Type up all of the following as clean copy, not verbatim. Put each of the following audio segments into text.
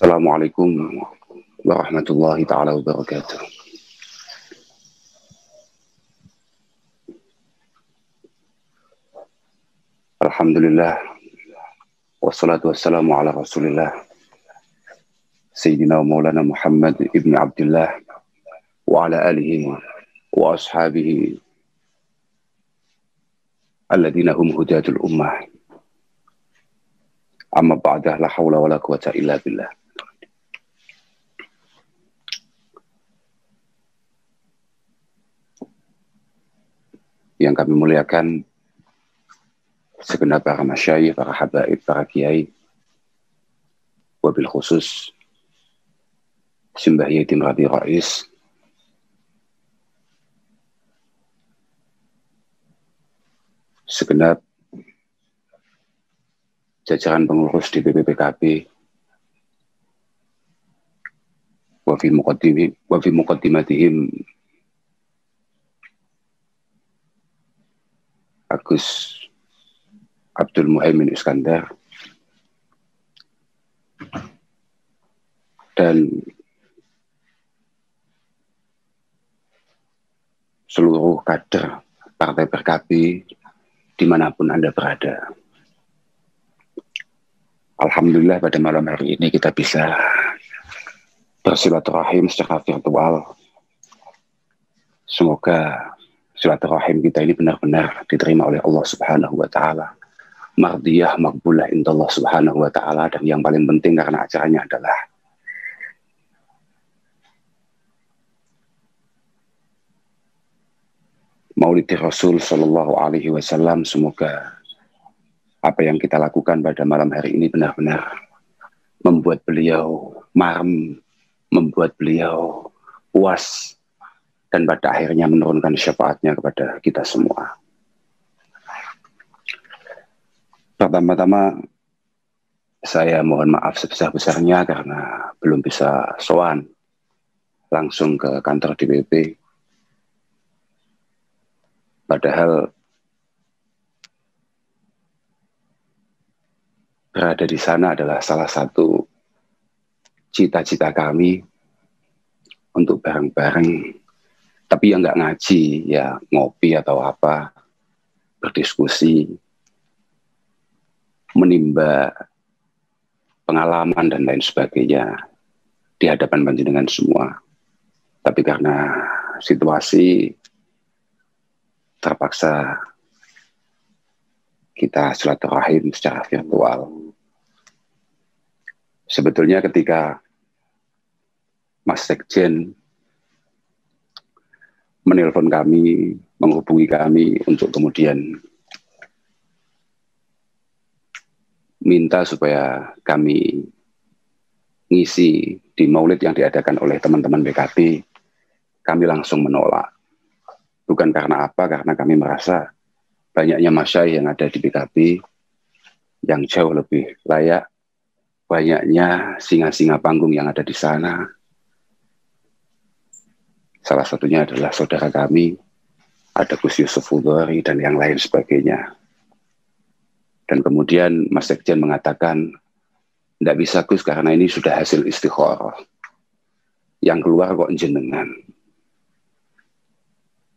Assalamualaikum warahmatullahi taala wabarakatuh. Alhamdulillah wassalatu wassalamu ala Rasulillah Sayyidina Maulana Muhammad ibn Abdullah wa ala alihi wa ashabihi alladhina hum hudatul ummah. Amma ba'dah, la hawla wa la quwata illa billah. Yang kami muliakan segenap para masyayikh, para habaib, para kiai, wabil khusus Simbah Yatim Rabi Rais, segenap jajaran pengurus di PKB, wa fi muqaddimatihim Agus Abdul Muhaimin Iskandar, dan seluruh kader partai PKB dimanapun Anda berada. Alhamdulillah pada malam hari ini kita bisa bersilaturahim secara virtual. Semoga silaturahim kita ini benar-benar diterima oleh Allah Subhanahu wa taala, mardiyah makbulah indallah Subhanahu wa taala, dan yang paling penting karena acaranya adalah Maulid Rasul sallallahu alaihi wasallam. Semoga apa yang kita lakukan pada malam hari ini benar-benar membuat beliau marem, membuat beliau puas, dan pada akhirnya menurunkan syafaatnya kepada kita semua. Pertama-tama saya mohon maaf sebesar-besarnya karena belum bisa sowan langsung ke kantor DPP. Padahal berada di sana adalah salah satu cita-cita kami untuk bareng-bareng, tapi yang nggak ngaji, ya ngopi atau apa, berdiskusi, menimba pengalaman dan lain sebagainya di hadapan panjenengan semua. Tapi karena situasi terpaksa kita silaturahim secara virtual. Sebetulnya ketika Mas Sekjen menelpon kami, menghubungi kami untuk kemudian minta supaya kami ngisi di maulid yang diadakan oleh teman-teman PKB, kami langsung menolak. Bukan karena apa, karena kami merasa banyaknya masyayikh yang ada di PKB yang jauh lebih layak, banyaknya singa-singa panggung yang ada di sana. Salah satunya adalah saudara kami, ada Gus Yusuf Hudhari dan yang lain sebagainya. Dan kemudian Mas Sekjen mengatakan, tidak bisa Gus karena ini sudah hasil istikharah. Yang keluar kok jenengan.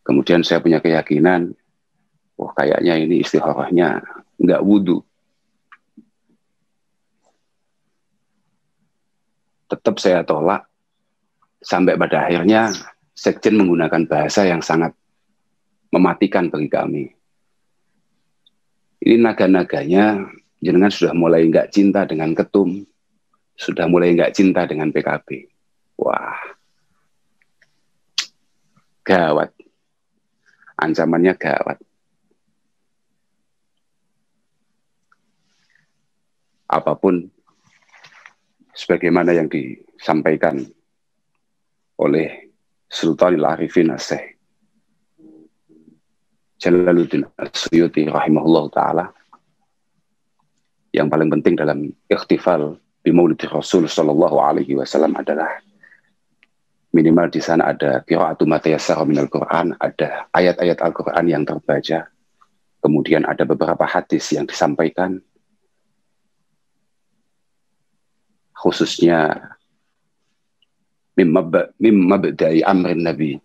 Kemudian saya punya keyakinan, wah kayaknya ini istikharahnya nggak wudhu. Tetap saya tolak, sampai pada akhirnya Sekjen menggunakan bahasa yang sangat mematikan bagi kami. Ini naga-naganya, jenengan sudah mulai nggak cinta dengan ketum, sudah mulai nggak cinta dengan PKB. Wah, gawat. Ancamannya gawat. Apapun sebagaimana yang disampaikan oleh Sultanul Arifin As-Syekh Jalaluddin As-Suyuti rahimahullah ta'ala, yang paling penting dalam ikhtifal di Maulid Rasul sallallahu alaihi wasallam adalah minimal di sana ada qira'atu ma tayassara minal Qur'an, ada ayat-ayat Al-Qur'an yang terbaca, kemudian ada beberapa hadis yang disampaikan, khususnya mimma ba'dai amrin nabi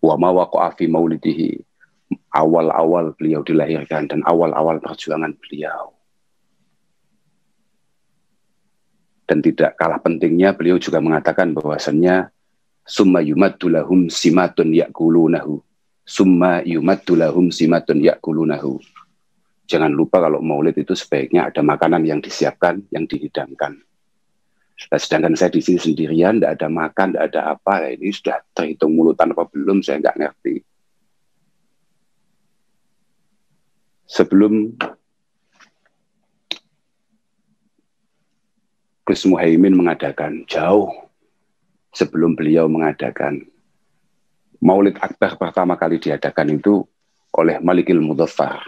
wa ma waqa'a fi maulidihi, awal-awal beliau dilahirkan dan awal-awal perjuangan beliau. Dan tidak kalah pentingnya beliau juga mengatakan bahwasannya summa yumaddu lahum simatun ya'kulunahu, summa yumaddu lahum simatun ya'kulunahu. Jangan lupa kalau maulid itu sebaiknya ada makanan yang disiapkan, yang dihidangkan. Nah, sedangkan saya di sini sendirian, tidak ada makan, tidak ada apa, ini sudah terhitung mulutan apa belum, saya nggak ngerti. Sebelum Gus Muhaimin mengadakan, jauh sebelum beliau mengadakan, Maulid Akbar pertama kali diadakan itu oleh Malikil Muzaffar,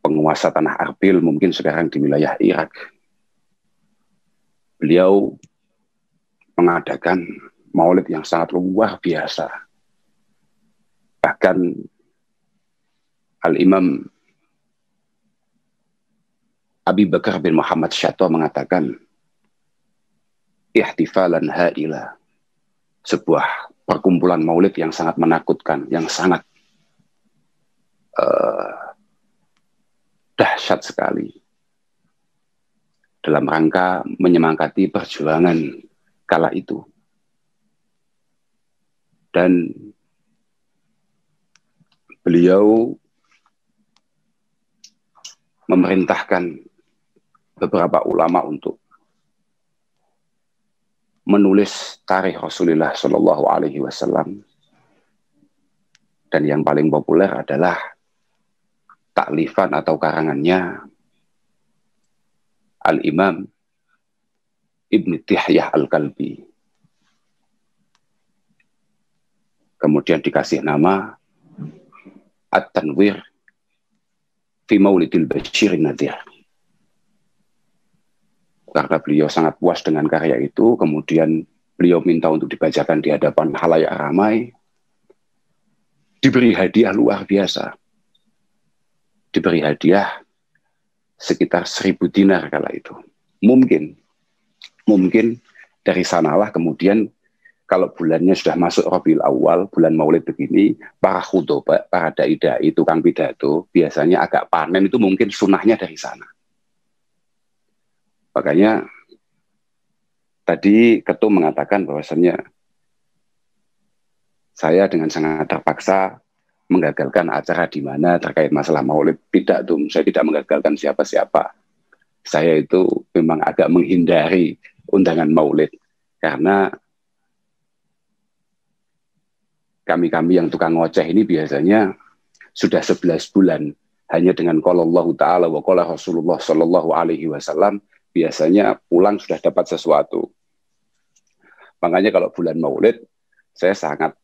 penguasa tanah Arbil, mungkin sekarang di wilayah Irak. Beliau mengadakan maulid yang sangat luar biasa. Bahkan Al-Imam Abi Bakar bin Muhammad Syatwa mengatakan, ihtifalan ha'ila, sebuah perkumpulan maulid yang sangat menakutkan, yang sangat dahsyat sekali, dalam rangka menyemangati perjuangan kala itu. Dan beliau memerintahkan beberapa ulama untuk menulis tarikh Rasulullah Shallallahu Alaihi Wasallam, dan yang paling populer adalah taklifan atau karangannya Al-Imam Ibn Tihyah Al-Kalbi. Kemudian dikasih nama At-Tanwir fi Maulidil Basyirin Nadhir. Karena beliau sangat puas dengan karya itu, kemudian beliau minta untuk dibacakan di hadapan khalayak ramai, diberi hadiah luar biasa. Diberi hadiah sekitar 1.000 dinar kala itu. Mungkin dari sanalah kemudian kalau bulannya sudah masuk Rabiul Awal, bulan Maulid begini, para khutbah, para dai-dai, tukang pidato, biasanya agak panen, itu mungkin sunnahnya dari sana. Makanya tadi Ketum mengatakan bahwasannya saya dengan sangat terpaksa menggagalkan acara di mana terkait masalah maulid. Tidak, saya tidak menggagalkan siapa-siapa. Saya itu memang agak menghindari undangan maulid, karena kami-kami yang tukang ngoceh ini biasanya sudah 11 bulan hanya dengan qala Allah Ta'ala wa qala Rasulullah Sallallahu Alaihi Wasallam, biasanya pulang sudah dapat sesuatu. Makanya kalau bulan maulid saya sangat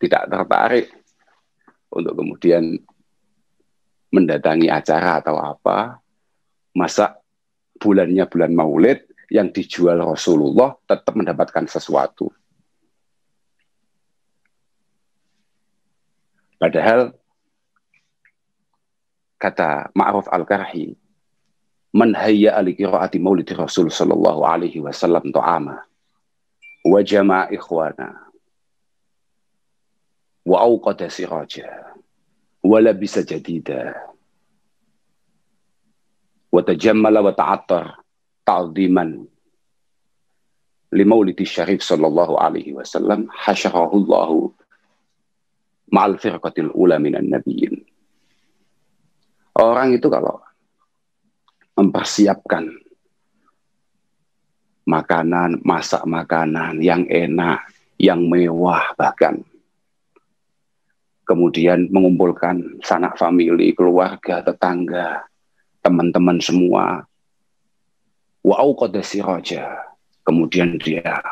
tidak tertarik untuk kemudian mendatangi acara atau apa. Masa bulannya bulan maulid yang dijual Rasulullah tetap mendapatkan sesuatu. Padahal kata Ma'ruf Al-Karhi, man hayya li qiraati maulid Rasul sallallahu alaihi wasallam ta'ama wa jama'a ikhwana wa awqada siraja wa labisa jadida wa tajammala wa ta'attar ta'ziman li maulidi syarif sallallahu alaihi wasallam hasyarahu Allahu ma'al firqatil ula minan nabiyyin. Orang itu kalau mempersiapkan makanan, masak makanan yang enak, yang mewah bahkan, kemudian mengumpulkan sanak famili, keluarga, tetangga, teman-teman semua, wa auqada siraja, kemudian dia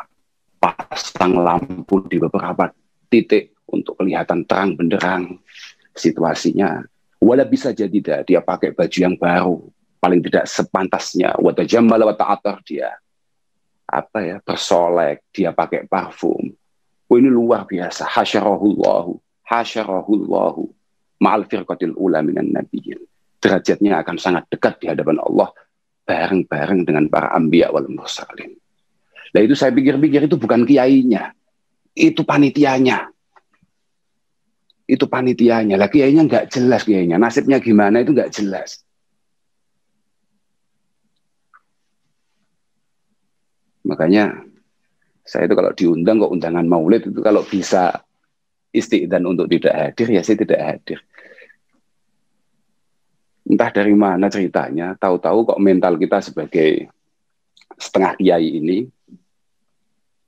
pasang lampu di beberapa titik untuk kelihatan terang benderang situasinya. Wala bisa jadi dia pakai baju yang baru, paling tidak sepantasnya, wa tajammala wa ta'attar, dia bersolek, dia pakai parfum. Ini luar biasa. Hasyarahullahu ma'al firqatil ula minan nabiyyin. Derajatnya akan sangat dekat di hadapan Allah bareng-bareng dengan para anbiya wal mursalin. Nah itu saya pikir-pikir itu bukan kiainya, itu panitianya. Itu panitianya. Lah kiainya nggak jelas kiainya. Nasibnya gimana itu nggak jelas. Makanya saya itu kalau diundang kok undangan maulid itu kalau bisa istiqdan untuk tidak hadir ya saya tidak hadir. Entah dari mana ceritanya, tahu-tahu kok mental kita sebagai setengah kiai ini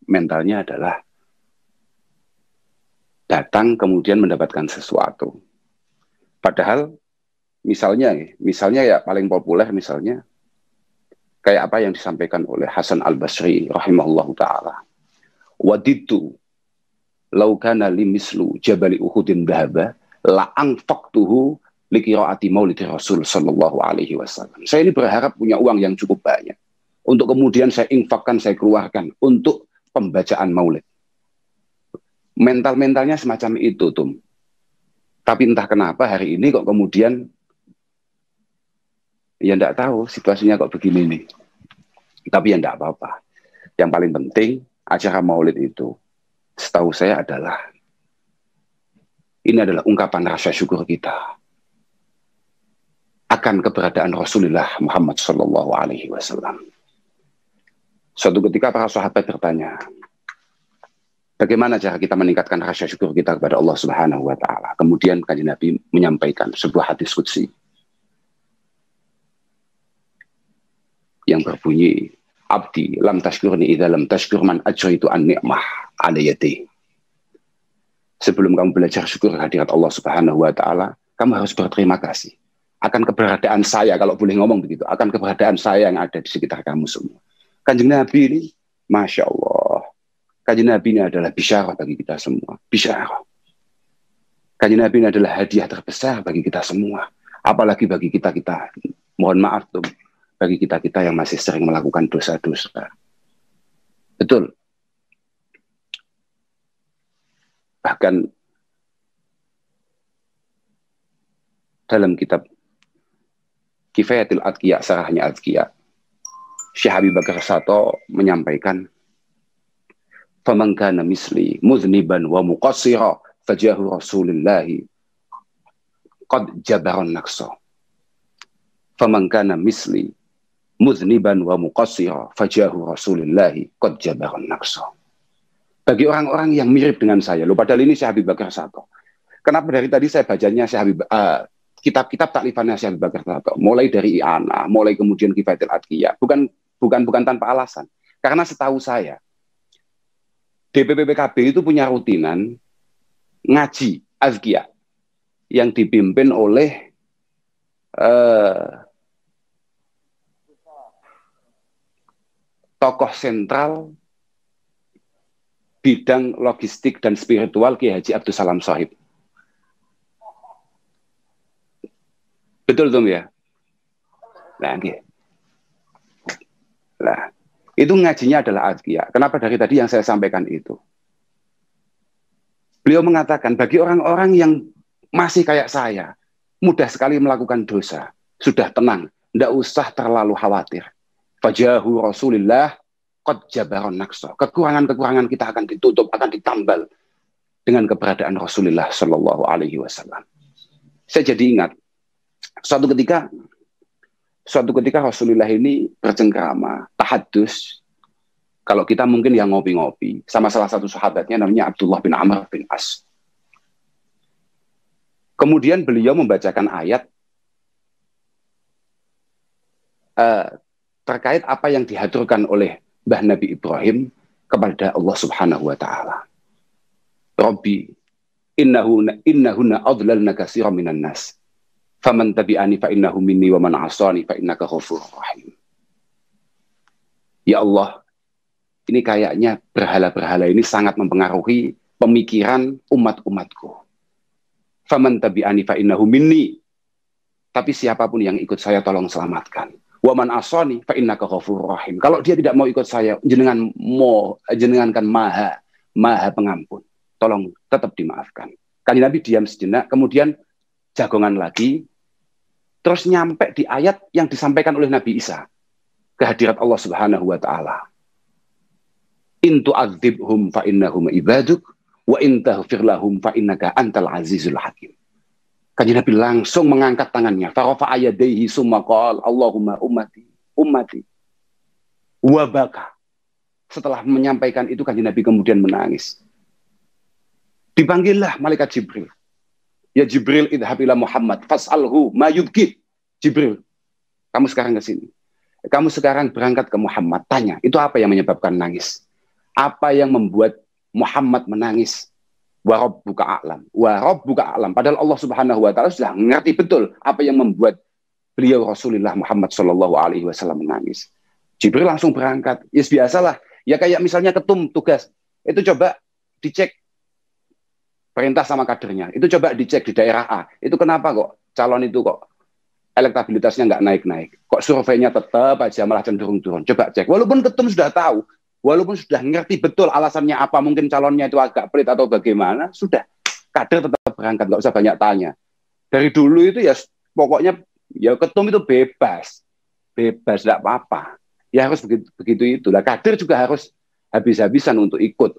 mentalnya adalah datang kemudian mendapatkan sesuatu. Padahal misalnya ya paling populer misalnya kayak apa yang disampaikan oleh Hasan Al-Basri rahimahullahu taala. Waditu law kana li mislu jabali Uhudin dhahaba la anfaqtuhu li qiraati maulid Rasul sallallahu alaihi wasallam. Saya ini berharap punya uang yang cukup banyak untuk kemudian saya infakkan, saya keluarkan untuk pembacaan maulid. Mental-mentalnya semacam itu, Tum. Tapi entah kenapa hari ini kok kemudian ya enggak tahu situasinya kok begini nih. Tapi ya enggak apa-apa. Yang paling penting acara maulid itu setahu saya adalah ini adalah ungkapan rasa syukur kita akan keberadaan Rasulullah Muhammad Sallallahu Alaihi Wasallam. Suatu ketika para sahabat bertanya, bagaimana cara kita meningkatkan rasa syukur kita kepada Allah Subhanahu Wa Taala? Kemudian Kanjeng Nabi menyampaikan sebuah hadis qudsi yang berbunyi, Abdi lam tashkurni idza lam tashkur man ajraitu an ni'mah ala yadi. Sebelum kamu belajar syukur hadirat Allah Subhanahu Wa Taala, kamu harus berterima kasih akan keberadaan saya, kalau boleh ngomong begitu, akan keberadaan saya yang ada di sekitar kamu semua. Kanjeng Nabi ini, Masya Allah, Kanjeng Nabi ini adalah bisyarah bagi kita semua. Bisyarah. Kanjeng Nabi ini adalah hadiah terbesar bagi kita semua. Apalagi bagi kita-kita, mohon maaf tuh, bagi kita-kita yang masih sering melakukan dosa-dosa. Betul. Bahkan dalam kitab Kifayatul Adqiya, Sarahnya Adqiya, Syekh Habib Bakar Sato menyampaikan, "Faman kana misli muzniban wa muqassira fajahu Rasulillahi qad jabaran naqsa. Faman kana misli muzniban wa muqassira fajahu Rasulillahi qad jabaran naqsa." Bagi orang-orang yang mirip dengan saya, loh padahal ini Syekh Habib Bakar Sato. Kenapa dari tadi saya bacanya Syekh Habib kitab-kitab taklifannya Syekh Habib Bakar Sato, mulai dari I'anah, mulai kemudian Kifayatul Adqiya, bukan tanpa alasan. Karena setahu saya DPP PKB itu punya rutinan ngaji Azkiyah yang dipimpin oleh tokoh sentral bidang logistik dan spiritual Kiai Haji Abdus Salam Shahib. Betul Tom ya? Nah, itu ngajinya adalah Azkiyah. Kenapa dari tadi yang saya sampaikan itu? Beliau mengatakan bagi orang-orang yang masih kayak saya, mudah sekali melakukan dosa, sudah tenang, tidak usah terlalu khawatir. Fajahu Rasulillah qad jabaron naqsa. Kekurangan-kekurangan kita akan ditutup, akan ditambal dengan keberadaan Rasulullah Shallallahu Alaihi Wasallam. Saya jadi ingat suatu ketika Rasulullah ini bercengkrama, tahadus. Kalau kita mungkin yang ngopi-ngopi sama salah satu sahabatnya namanya Abdullah bin Amr bin As. Kemudian beliau membacakan ayat terkait apa yang dihaturkan oleh Mbah Nabi Ibrahim kepada Allah Subhanahu wa taala. Rabbi innahunna adlalna katsiran minan nas. Faman tabi'ani fa innahu minni wa man 'asani fa innaka ghafurur rahim. Ya Allah, ini kayaknya berhala-berhala ini sangat mempengaruhi pemikiran umat-umatku. Faman tabi'ani fa innahu minni. Tapi siapapun yang ikut saya tolong selamatkan. Wa man 'asani fa innaka ghafurur rahim. Kalau dia tidak mau ikut saya, jenengan kan maha pengampun. Tolong tetap dimaafkan. Kanjeng Nabi diam sejenak, kemudian jagongan lagi. Terus nyampe di ayat yang disampaikan oleh Nabi Isa. kehadirat Allah Subhanahu wa taala. In tu'adzibhum fa innahum ibaduk wa in taghfir lahum fa innaka antal azizul hakim. Kanjeng Nabi langsung mengangkat tangannya. Farafa ayadaihi summa qala Allahumma ummati ummati wa baka. Setelah menyampaikan itu Kanjeng Nabi kemudian menangis. Dipanggillah malaikat Jibril. Ya Jibril idhab ila Muhammad fas'alhu ma yubki. Jibril, kamu sekarang ke sini. Kamu sekarang berangkat ke Muhammad, tanya, itu apa yang menyebabkan nangis? Apa yang membuat Muhammad menangis? Wa rabbuka a'lam. Wa rabbuka a'lam. Padahal Allah Subhanahu wa taala sudah mengerti betul apa yang membuat beliau Rasulullah Muhammad sallallahu alaihi wasallam menangis. Jibril langsung berangkat. Ya biasalah. Ya kayak misalnya ketum tugas. Itu coba dicek perintah sama kadernya. Itu coba dicek di daerah A. Itu kenapa kok calon itu kok elektabilitasnya nggak naik-naik. Kok surveinya tetap aja malah cenderung turun. Coba cek. Walaupun ketum sudah tahu. Walaupun sudah ngerti betul alasannya apa, mungkin calonnya itu agak pelit atau bagaimana, sudah. Kader tetap berangkat, nggak usah banyak tanya. Dari dulu itu ya pokoknya ya ketum itu bebas. Bebas, tidak apa-apa. Ya harus begitu itu. Lah kader juga harus habis-habisan untuk ikut.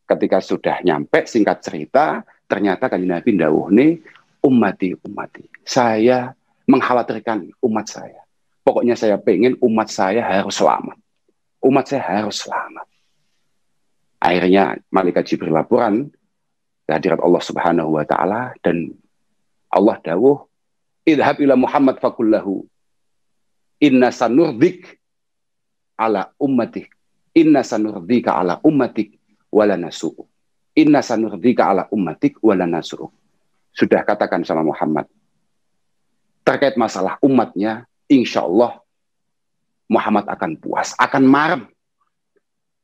Ketika sudah nyampe, singkat cerita, ternyata Kanjeng Nabi ndawuh nih, ummati. Saya mengkhawatirkan umat saya. Pokoknya saya pengen umat saya harus selamat. Umat saya harus selamat. Akhirnya malaikat Jibril laporan kehadirat Allah Subhanahu wa taala dan Allah dawuh, idhab ila Muhammad fakullahu inna sanurdik ala ummatik. Inna sanurdika ala ummatik wala nasu'u. Inna sanurdika ala ummatik wala nasu'u. Sudah katakan sama Muhammad terkait masalah umatnya, insya Allah Muhammad akan puas, akan marem.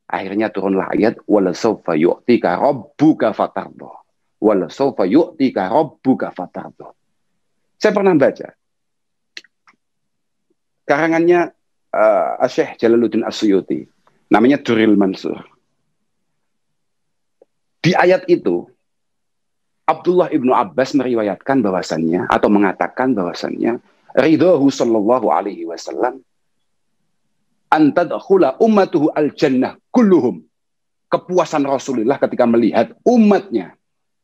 Akhirnya turunlah ayat wala sawfa yu'tika rabbuka fatardo. Wala sawfa yu'tika rabbuka fatardo. Saya pernah baca karangannya Syekh Jalaluddin As-Suyuti, namanya Durrul Mansur. Di ayat itu Abdullah ibnu Abbas meriwayatkan bahwasannya atau mengatakan bahwasannya ridhohu sallallahu alaihi wasallam antadkhula ummatuhu al-jannah kulluhum. Kepuasan Rasulullah ketika melihat umatnya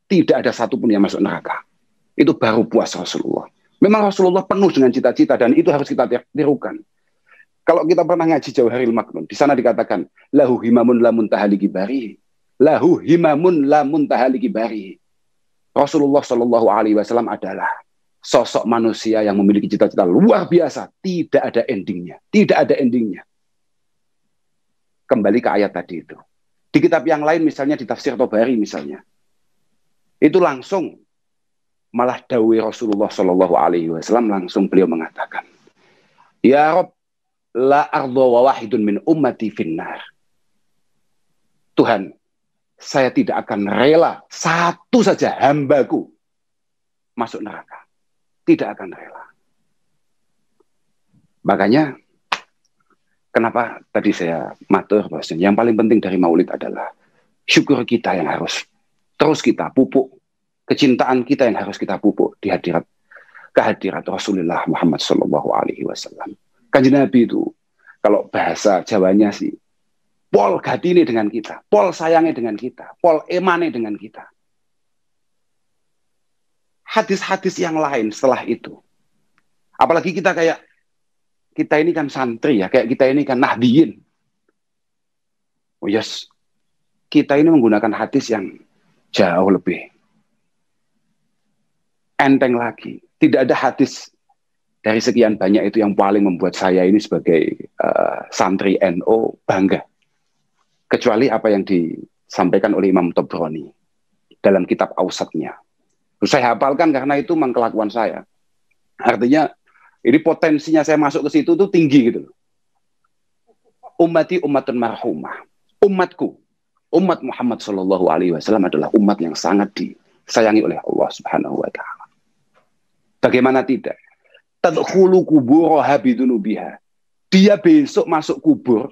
tidak ada satupun yang masuk neraka. Itu baru puas Rasulullah. Memang Rasulullah penuh dengan cita-cita dan itu harus kita tirukan. Kalau kita pernah ngaji Jauharil Maknun, di sana dikatakan lahu himamun la muntaha likibari. Lahu himamun la muntaha likibari. Rasulullah sallallahu alaihi wasallam adalah sosok manusia yang memiliki cita-cita luar biasa, tidak ada endingnya, tidak ada endingnya. Kembali ke ayat tadi itu. Di kitab yang lain misalnya di tafsir Tabari misalnya, itu langsung malah dawai Rasulullah Shallallahu Alaihi Wasallam langsung beliau mengatakan, Ya Rob, la ardo wa wahidun min ummati finnar. Tuhan, saya tidak akan rela satu saja hambaku masuk neraka. Tidak akan rela. Makanya kenapa tadi saya matur bahwasanya yang paling penting dari Maulid adalah syukur kita yang harus terus kita pupuk, kecintaan kita yang harus kita pupuk di kehadirat Rasulullah Muhammad Sallallahu Alaihi Wasallam. Kanjeng Nabi itu kalau bahasa Jawanya sih, pol gatine dengan kita, pol sayangnya dengan kita, pol emane dengan kita. Hadis-hadis yang lain setelah itu, apalagi kita ini kan santri ya, kayak kita ini kan nahdiyin. Oh yes, kita ini menggunakan hadis yang jauh lebih enteng lagi. Tidak ada hadis dari sekian banyak itu yang paling membuat saya ini sebagai santri NU bangga. Kecuali apa yang disampaikan oleh Imam Tabrani dalam kitab Ausatnya. Saya hafalkan karena itu memang kelakuan saya. Artinya ini potensinya saya masuk ke situ tuh tinggi gitu loh. Ummati ummatun marhumah. Umatku, umat Muhammad Shallallahu Alaihi Wasallam adalah umat yang sangat disayangi oleh Allah Subhanahu Wa Taala. Bagaimana tidak? Tadkhulu kuburaha bidunubiha. Dia besok masuk kubur.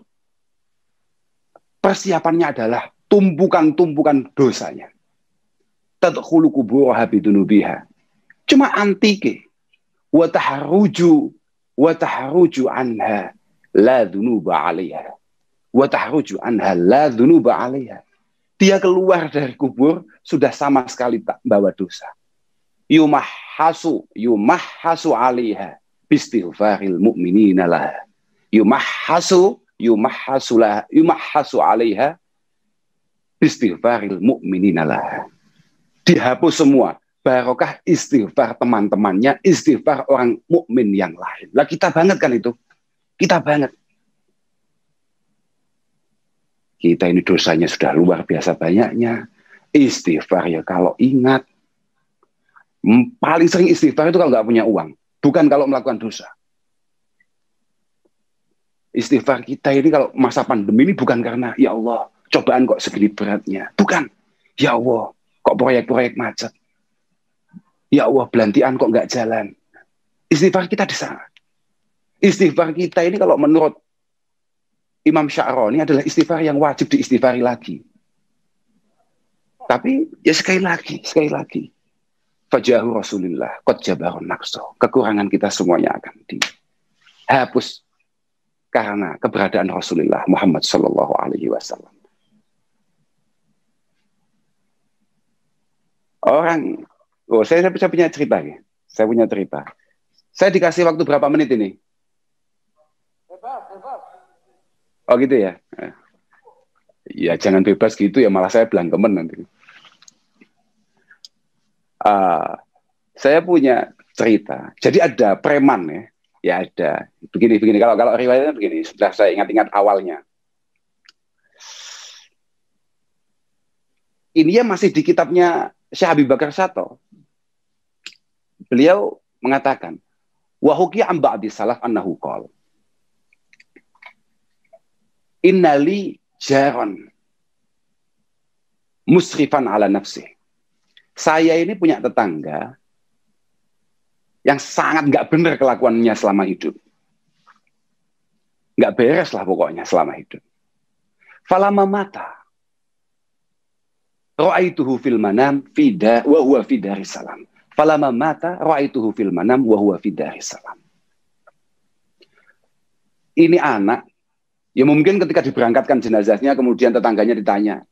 Persiapannya adalah tumpukan-tumpukan dosanya. Tadkhulu kuburaha bidunubiha. Cuma antike wa taharruju wa tahruju anha la dzunuba 'alaiha. Wa tahruju anha la dzunuba 'alaiha. Dia keluar dari kubur sudah sama sekali tak bawa dosa. Yumahhasu 'alaiha bistighfaril mu'minina laha. Yumahhasu 'alaiha bistighfaril mu'minina laha. Dihapus semua barokah istighfar teman-temannya, istighfar orang mukmin yang lain. Lah kita banget kan itu. Kita banget. Kita ini dosanya sudah luar biasa banyaknya. Istighfar ya kalau ingat. Paling sering istighfar itu kalau nggak punya uang. Bukan kalau melakukan dosa. Istighfar kita ini kalau masa pandemi ini bukan karena, ya Allah, cobaan kok segini beratnya. Bukan. Ya Allah, kok proyek-proyek macet. Ya Allah, belantian kok nggak jalan. Istighfar kita di sana. Istighfar kita ini kalau menurut Imam Sya'rani adalah istighfar yang wajib diistighfari lagi. Tapi ya sekali lagi. Fajahu Rasulillah, qad jabarun naqso. Kekurangan kita semuanya akan dihapus karena keberadaan Rasulullah Muhammad sallallahu alaihi wasallam. Saya punya cerita ya. Saya punya cerita. Saya dikasih waktu berapa menit ini? Oh gitu ya. Ya jangan bebas gitu ya, malah saya belangkemen nanti. Saya punya cerita. Jadi ada preman ya. Ya ada. Begini. Kalau riwayatnya begini. Sudah saya ingat-ingat awalnya. Ini ya masih di kitabnya Syekh Habib Bakar Sato. Beliau mengatakan, wa hukiya an ba'di salaf annahu qala innali jaron musrifan ala nafsi. Saya ini punya tetangga yang sangat nggak benar kelakuannya selama hidup. Nggak beres lah pokoknya selama hidup. Falama mata ra'aituhu fil manam wa huwa fi daris salam. Falama mata ra'aituhu fil manam wa huwa fi daris salam. Ini anak, ya mungkin ketika diberangkatkan jenazahnya kemudian tetangganya ditanya,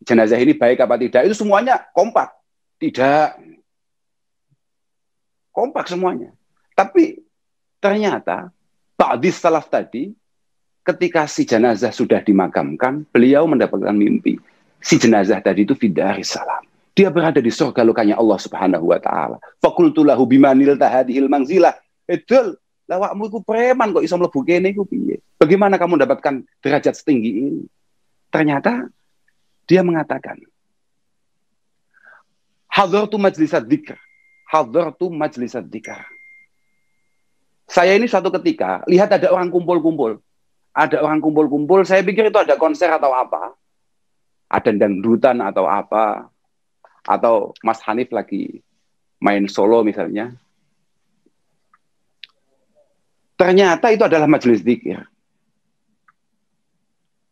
jenazah ini baik apa tidak, itu semuanya kompak. Tidak. Kompak semuanya. Tapi ternyata ba'dis salaf tadi, ketika si jenazah sudah dimakamkan, beliau mendapatkan mimpi. Si jenazah tadi itu fidaris salam. Dia berada di surga lokanya Allah Subhanahu wa taala. Fakultu lahu bimanil tahadihil mangzilah. Edul, lawakmu iku preman kok iso mlebu kene iku piye? Bagaimana kamu mendapatkan derajat setinggi ini? Ternyata dia mengatakan, hadartu majlisad dzikr. Hadartu majlisad dzikr. Saya ini suatu ketika lihat ada orang kumpul-kumpul. Ada orang kumpul-kumpul, saya pikir itu ada konser atau apa. Ada dangdutan atau apa. Atau Mas Hanif lagi main solo misalnya. Ternyata itu adalah majelis dzikir.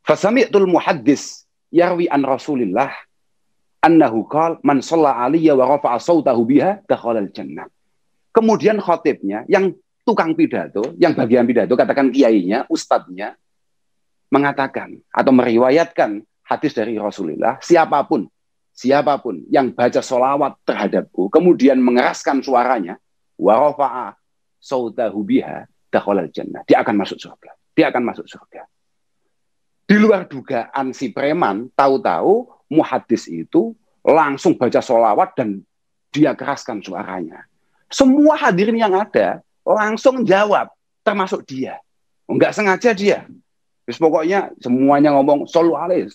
Fasami'tul muhaddis yarwi an Rasulillah annahu qala man shalla 'alayya wa rafa'a sautahu biha dakhala al-jannah. Kemudian khatibnya yang tukang pidato, yang bagian pidato, katakan kiainya, ustadznya mengatakan atau meriwayatkan hadis dari Rasulullah, siapapun yang baca sholawat terhadapku kemudian mengeraskan suaranya wa rafa'a sautahu biha dakhala al-jannah, dia akan masuk surga. Dia akan masuk surga. Di luar dugaan si preman, tahu-tahu muhaddis itu langsung baca sholawat dan dia keraskan suaranya. Semua hadirin yang ada langsung jawab, termasuk dia. Enggak sengaja dia. Terus pokoknya semuanya ngomong shollu alaihi.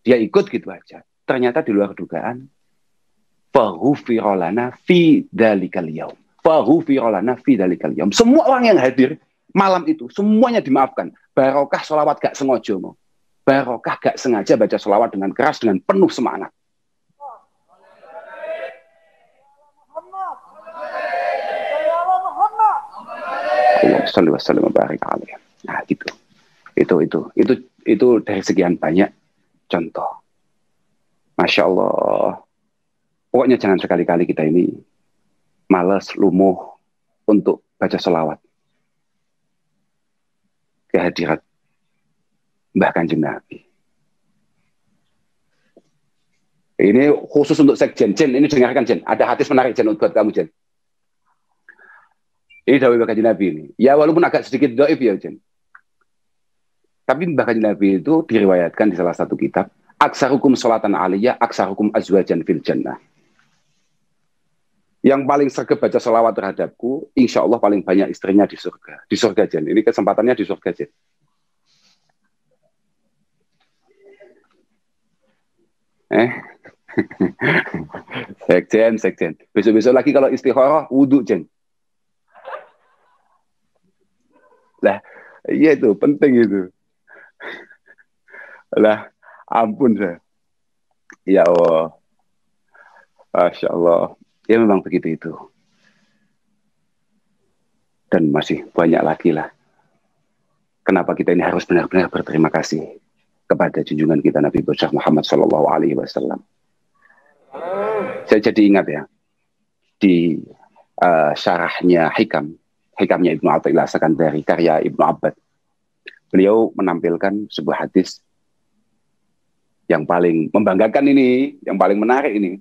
Dia ikut gitu aja. Ternyata di luar dugaan, faghufira lana fi dzalikal yaum. Faghufira lana fi dzalikal yaum. Semua orang yang hadir malam itu semuanya dimaafkan. Barokah sholawat gak sengaja mau. Barokah gak sengaja baca sholawat dengan keras, dengan penuh semangat. Allahumma shalli wa barik alaihi. Nah, gitu. Itu dari sekian banyak contoh. Masya Allah. Pokoknya jangan sekali-kali kita ini malas, lumuh untuk baca sholawat kehadirat Mbah Kanjeng Nabi. Ini khusus untuk sekjen. Jen, ini dengarkan Jen. Ada hadis menarik Jen buat kamu Jen. Ini dawuh Mbah Kanjeng Nabi ini. Ya walaupun agak sedikit dhaif ya Jen. Tapi Mbah Kanjeng Nabi itu diriwayatkan di salah satu kitab, aksarukum sholatan aliyah, aksarukum azwajan fil jannah. Yang paling sergap baca sholawat terhadapku, insya Allah paling banyak istrinya di surga. Di surga Jen. Ini kesempatannya di surga Jen. Sekjen. Besok-besok lagi kalau istikharah, wudhu Jen. Lah, iya itu, penting itu. Lah, ampun saya. Ya Allah. Masya Allah. Ya memang begitu itu. Dan masih banyak lagi lah. Kenapa kita ini harus benar-benar berterima kasih kepada junjungan kita Nabi besar Muhammad SAW. Saya jadi ingat ya, di syarahnya Hikamnya Ibnu Athaillah Sakandari, karya Ibnu Abbad. Beliau menampilkan sebuah hadis yang paling membanggakan ini, yang paling menarik ini.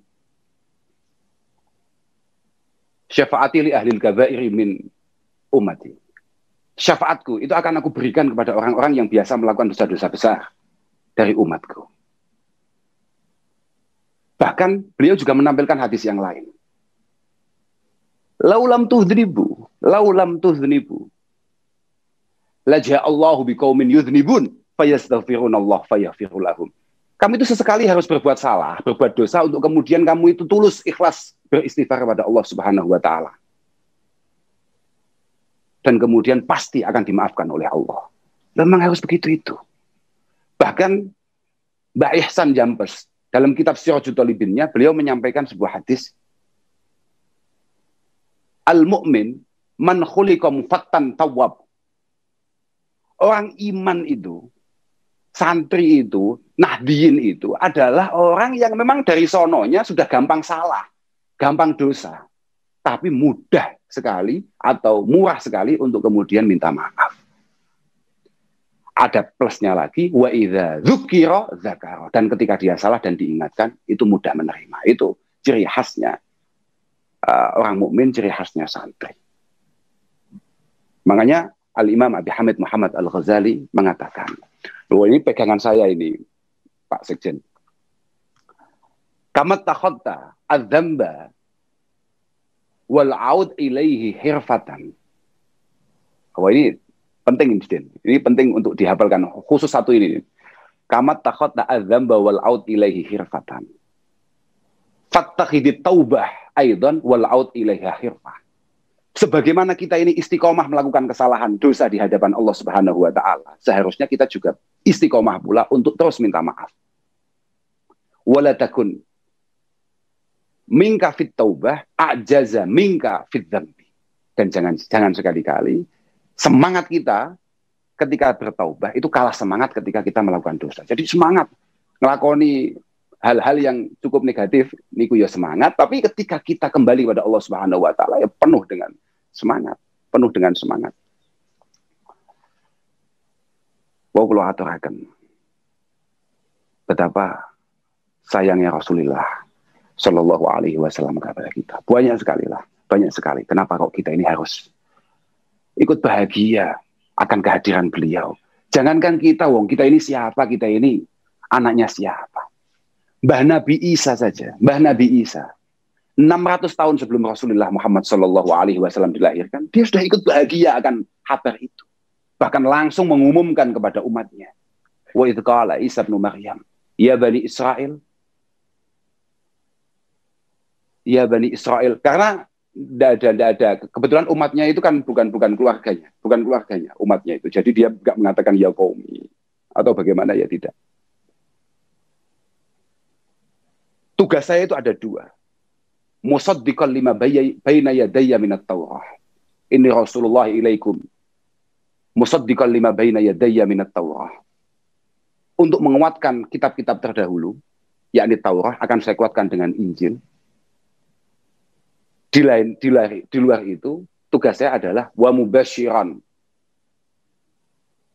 Syafaati li ahlil kabairi min ummati. Syafaatku itu akan aku berikan kepada orang-orang yang biasa melakukan dosa-dosa besar dari umatku. Bahkan beliau juga menampilkan hadis yang lain. Laulam tuhdribu laja'allahu biqaumin yudhnibun fayastaghfirunallah fayaghfirul lahum. Kamu itu sesekali harus berbuat salah, berbuat dosa untuk kemudian kamu itu tulus, ikhlas beristighfar kepada Allah Subhanahu wa taala. Dan kemudian pasti akan dimaafkan oleh Allah. Memang harus begitu itu. Bahkan Mbak Ihsan Jampers dalam kitab Sirajul Talibinnya beliau menyampaikan sebuah hadis. Al-mu'min man khuliqa mufattan tawwab. Orang iman itu, santri itu, nahdiyin itu adalah orang yang memang dari sononya sudah gampang salah, gampang dosa, tapi mudah sekali atau murah sekali untuk kemudian minta maaf. Ada plusnya lagi, wa idza dzukira dzakara, dan ketika dia salah dan diingatkan itu mudah menerima. Itu ciri khasnya orang mukmin, ciri khasnya santri. Makanya Al-Imam Abi Hamid Muhammad Al-Ghazali mengatakan, loh ini pegangan saya ini, Pak Sekjen. Kamat takhatta adzamba wal aud ilaihi hirfatan. Oh, ini penting ini, ini penting untuk dihafalkan, khusus satu ini. Kamat takhatta adzamba wal aud ilaihi hirfatan. Fattakhidit taubah aidan wal aud ilaiha hirfah. Sebagaimana kita ini istiqomah melakukan kesalahan dosa di hadapan Allah Subhanahu wa taala, seharusnya kita juga istiqomah pula untuk terus minta maaf. Wala takun minka fit taubah ajaza minka fit dzambi. Dan jangan sekali-kali semangat kita ketika bertaubah itu kalah semangat ketika kita melakukan dosa. Jadi semangat ngelakoni hal-hal yang cukup negatif niku ya semangat, tapi ketika kita kembali kepada Allah Subhanahu wa taala ya penuh dengan semangat. Wa kula aturaken betapa sayangnya Rasulullah Shallallahu alaihi wasallam kepada kita. Banyak sekali. Kenapa kok kita ini harus ikut bahagia akan kehadiran beliau? Jangankan kita, kita ini siapa? Kita ini anaknya siapa? Mbah Nabi Isa saja, 600 tahun sebelum Rasulullah Muhammad Shallallahu alaihi wasallam dilahirkan, dia sudah ikut bahagia akan kabar itu. Bahkan langsung mengumumkan kepada umatnya. Wa idz qala Isa bin Maryam, ya Bani Israel. Ya Bani Israel. Karena tidak ada. Kebetulan umatnya itu kan bukan keluarganya. Bukan keluarganya, umatnya itu. Jadi dia enggak mengatakan ya qaumi. Atau bagaimana ya, tidak. Tugas saya itu ada dua. Musaddiqan lima baina yadayya minat Taurah. Inni Rasulullah ilaikum. Musaddiqan lima baina yadayya minat Taurah. Untuk menguatkan kitab-kitab terdahulu, yakni Taurah, akan saya kuatkan dengan Injil. Di luar itu, tugas saya adalah wa mubasyiran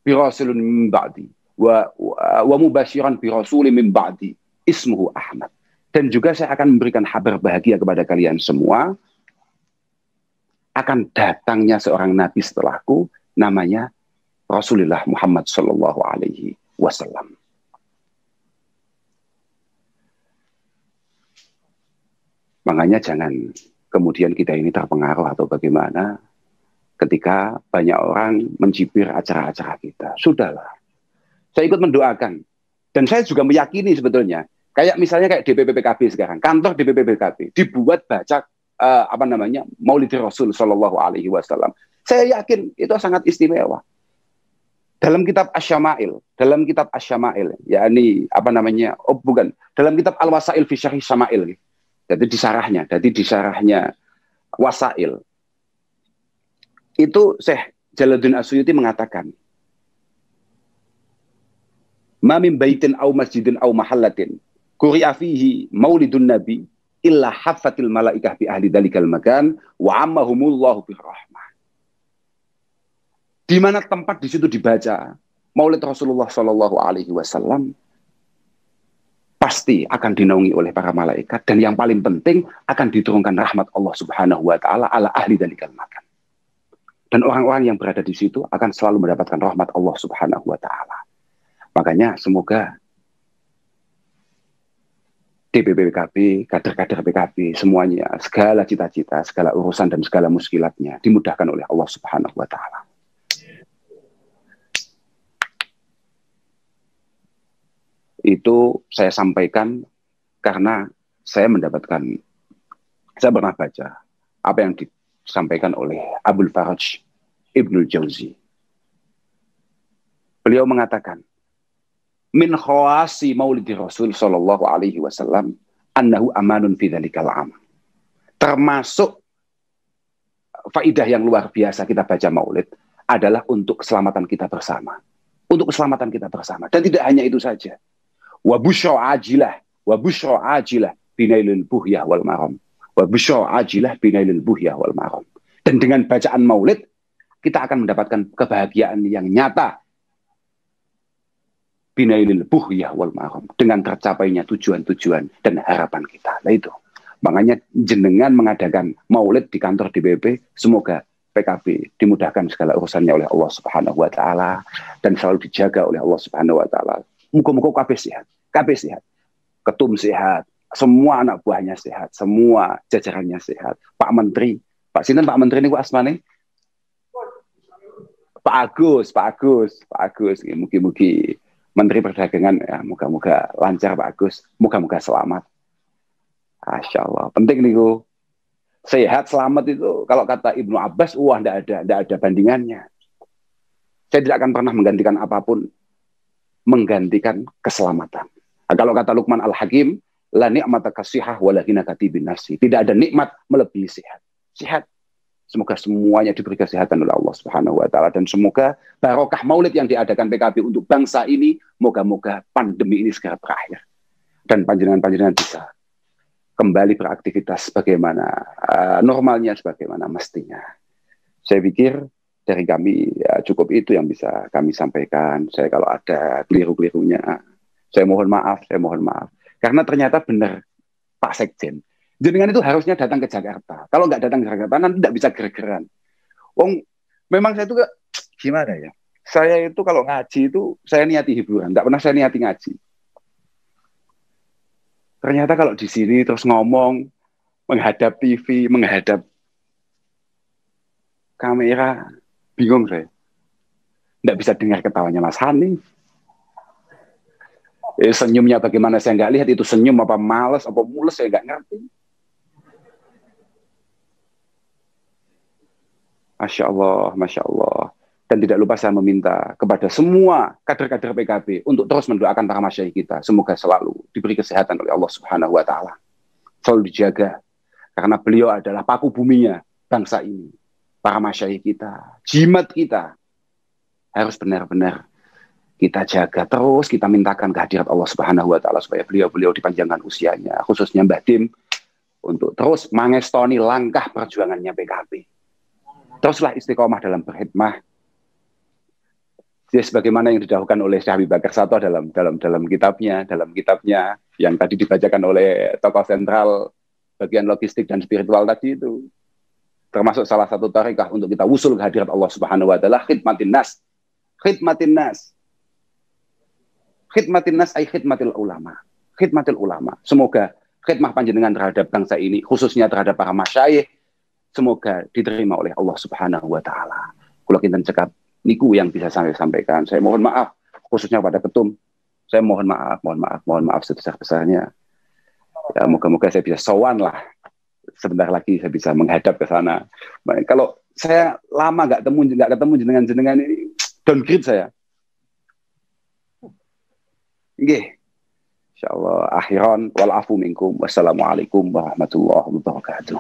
bi rasulin min ba'di wa mubasyiran bi rasulin min ba'di ismuhu Ahmad. Dan juga saya akan memberikan kabar bahagia kepada kalian semua akan datangnya seorang nabi setelahku, namanya Rasulullah Muhammad sallallahu alaihi wasallam. Makanya jangan kemudian kita ini terpengaruh atau bagaimana ketika banyak orang mencibir acara-acara kita. Sudahlah. Saya ikut mendoakan. Dan saya juga meyakini sebetulnya. Kayak misalnya kayak DPP PKB sekarang. Kantor DPP PKB dibuat baca Maulid Rasul Shallallahu Alaihi Wasallam. Saya yakin itu sangat istimewa. Dalam kitab Asy-Syama'il, yakni dalam kitab Al-Wasail fi Syarih Syama'il. Jadi di sarahnya Wasail. Itu Syekh Jalaluddin As-Suyuti mengatakan, "Ma min baitin aw masjidin aw mahallatin quri'a fihi maulidun nabi illa haffatil malaikah bi ahli dalikal makan wa ammahumullahu birrahmah." Di mana tempat di situ dibaca Maulid Rasulullah Shallallahu Alaihi Wasallam pasti akan dinaungi oleh para malaikat, dan yang paling penting akan diturunkan rahmat Allah Subhanahu Wa Taala ala ahli dalikal makan. Dan orang-orang yang berada di situ akan selalu mendapatkan rahmat Allah Subhanahu Wa Taala. Makanya semoga DPP PKB, kader-kader PKB, semuanya, segala cita-cita, segala urusan dan segala muskilatnya dimudahkan oleh Allah Subhanahu Wa Taala. Itu saya sampaikan karena saya pernah baca apa yang disampaikan oleh Abul Faraj Ibnul Jauzi. Beliau mengatakan, min khawasi maulidi Rasul sallallahu alaihi wasallam annahu amanun fi dzalikal am. Termasuk faidah yang luar biasa kita baca maulid adalah untuk keselamatan kita bersama. Untuk keselamatan kita bersama. Dan tidak hanya itu saja. Wa busyra ajilah binailil buhyah wal maram. Wa busyra ajilah binailil buhyah wal maram. Dan dengan bacaan maulid kita akan mendapatkan kebahagiaan yang nyata. Binailil buhyah wal maram, dengan tercapainya tujuan-tujuan dan harapan kita. Nah itu. Makanya jenengan mengadakan maulid di kantor DPP, semoga PKB dimudahkan segala urusannya oleh Allah Subhanahu Wa Taala dan selalu dijaga oleh Allah Subhanahu Wa Taala. Muga-muga kabeh sehat, ketum sehat, semua anak buahnya sehat, semua jajarannya sehat. Pak Menteri, Pak Menteri ini asmane? Pak Agus. Mugi-mugi Menteri Perdagangan, ya, moga-moga lancar Pak Agus, moga-moga selamat. Masya Allah, penting nih sehat selamat itu kalau kata Ibnu Abbas, tidak ada bandingannya. Saya tidak akan pernah menggantikan apapun, menggantikan keselamatan. Nah, kalau kata Luqman Al-Hakim, la ni'mataka shihah wa la hinakati bin nafsi. Tidak ada nikmat melebihi sehat. Sehat. Semoga semuanya diberi kesehatan oleh Allah Subhanahu Wa Taala, dan semoga barokah maulid yang diadakan PKB untuk bangsa ini, moga-moga pandemi ini segera berakhir dan panjenengan bisa kembali beraktivitas sebagaimana normalnya, sebagaimana mestinya. Saya pikir dari kami ya, cukup itu yang bisa kami sampaikan. Saya kalau ada keliru-kelirunya, saya mohon maaf. Karena ternyata benar Pak Sekjen, jenengan itu harusnya datang ke Jakarta. Kalau nggak datang ke Jakarta, nanti tidak bisa gerak-geran. Memang saya itu gimana ya? Saya itu kalau ngaji itu, saya niati hiburan. Nggak pernah saya niati ngaji. Ternyata kalau di sini terus ngomong, menghadap TV, menghadap kamera, bingung saya. Nggak bisa dengar ketawanya Mas Hanif. Senyumnya bagaimana saya nggak lihat, itu senyum apa males, apa mules, saya nggak ngerti. Masya Allah. Dan tidak lupa saya meminta kepada semua kader-kader PKB untuk terus mendoakan para masyayikh kita. Semoga selalu diberi kesehatan oleh Allah Subhanahu Wa Taala. Selalu dijaga. Karena beliau adalah paku buminya bangsa ini. Para masyayikh kita, jimat kita harus benar-benar kita jaga terus. Kita mintakan kehadirat Allah Subhanahu Wa Taala supaya beliau dipanjangkan usianya. Khususnya Mbah Dim untuk terus mangestoni langkah perjuangannya PKB. Teruslah istiqomah dalam berkhidmah. Jadi sebagaimana yang didahulukan oleh Syekh Habib Bakar Sato dalam kitabnya yang tadi dibacakan oleh tokoh sentral bagian logistik dan spiritual tadi itu, termasuk salah satu tarekah untuk kita wusul ke hadirat Allah Subhanahu wa taala, khidmatin nas. Khidmatin nas. Khidmatin nas ay khidmatil ulama. Khidmatil ulama. Semoga khidmah panjenengan terhadap bangsa ini, khususnya terhadap para masyayikh, semoga diterima oleh Allah Subhanahu wa taala. Kula kinten cekap niku yang bisa saya sampaikan. Saya mohon maaf khususnya pada ketum. Saya mohon maaf sebesar-besarnya. Ya, moga-moga saya bisa sowan lah. Sebentar lagi saya bisa menghadap ke sana. Kalau saya lama nggak ketemu jenengan ini, downgrade saya. Nggih. Insyaallah akhiran wal afu minkum. Wassalamualaikum warahmatullahi wabarakatuh.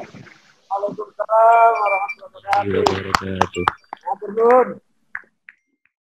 Waalaikumsalam warahmatullahi wabarakatuh.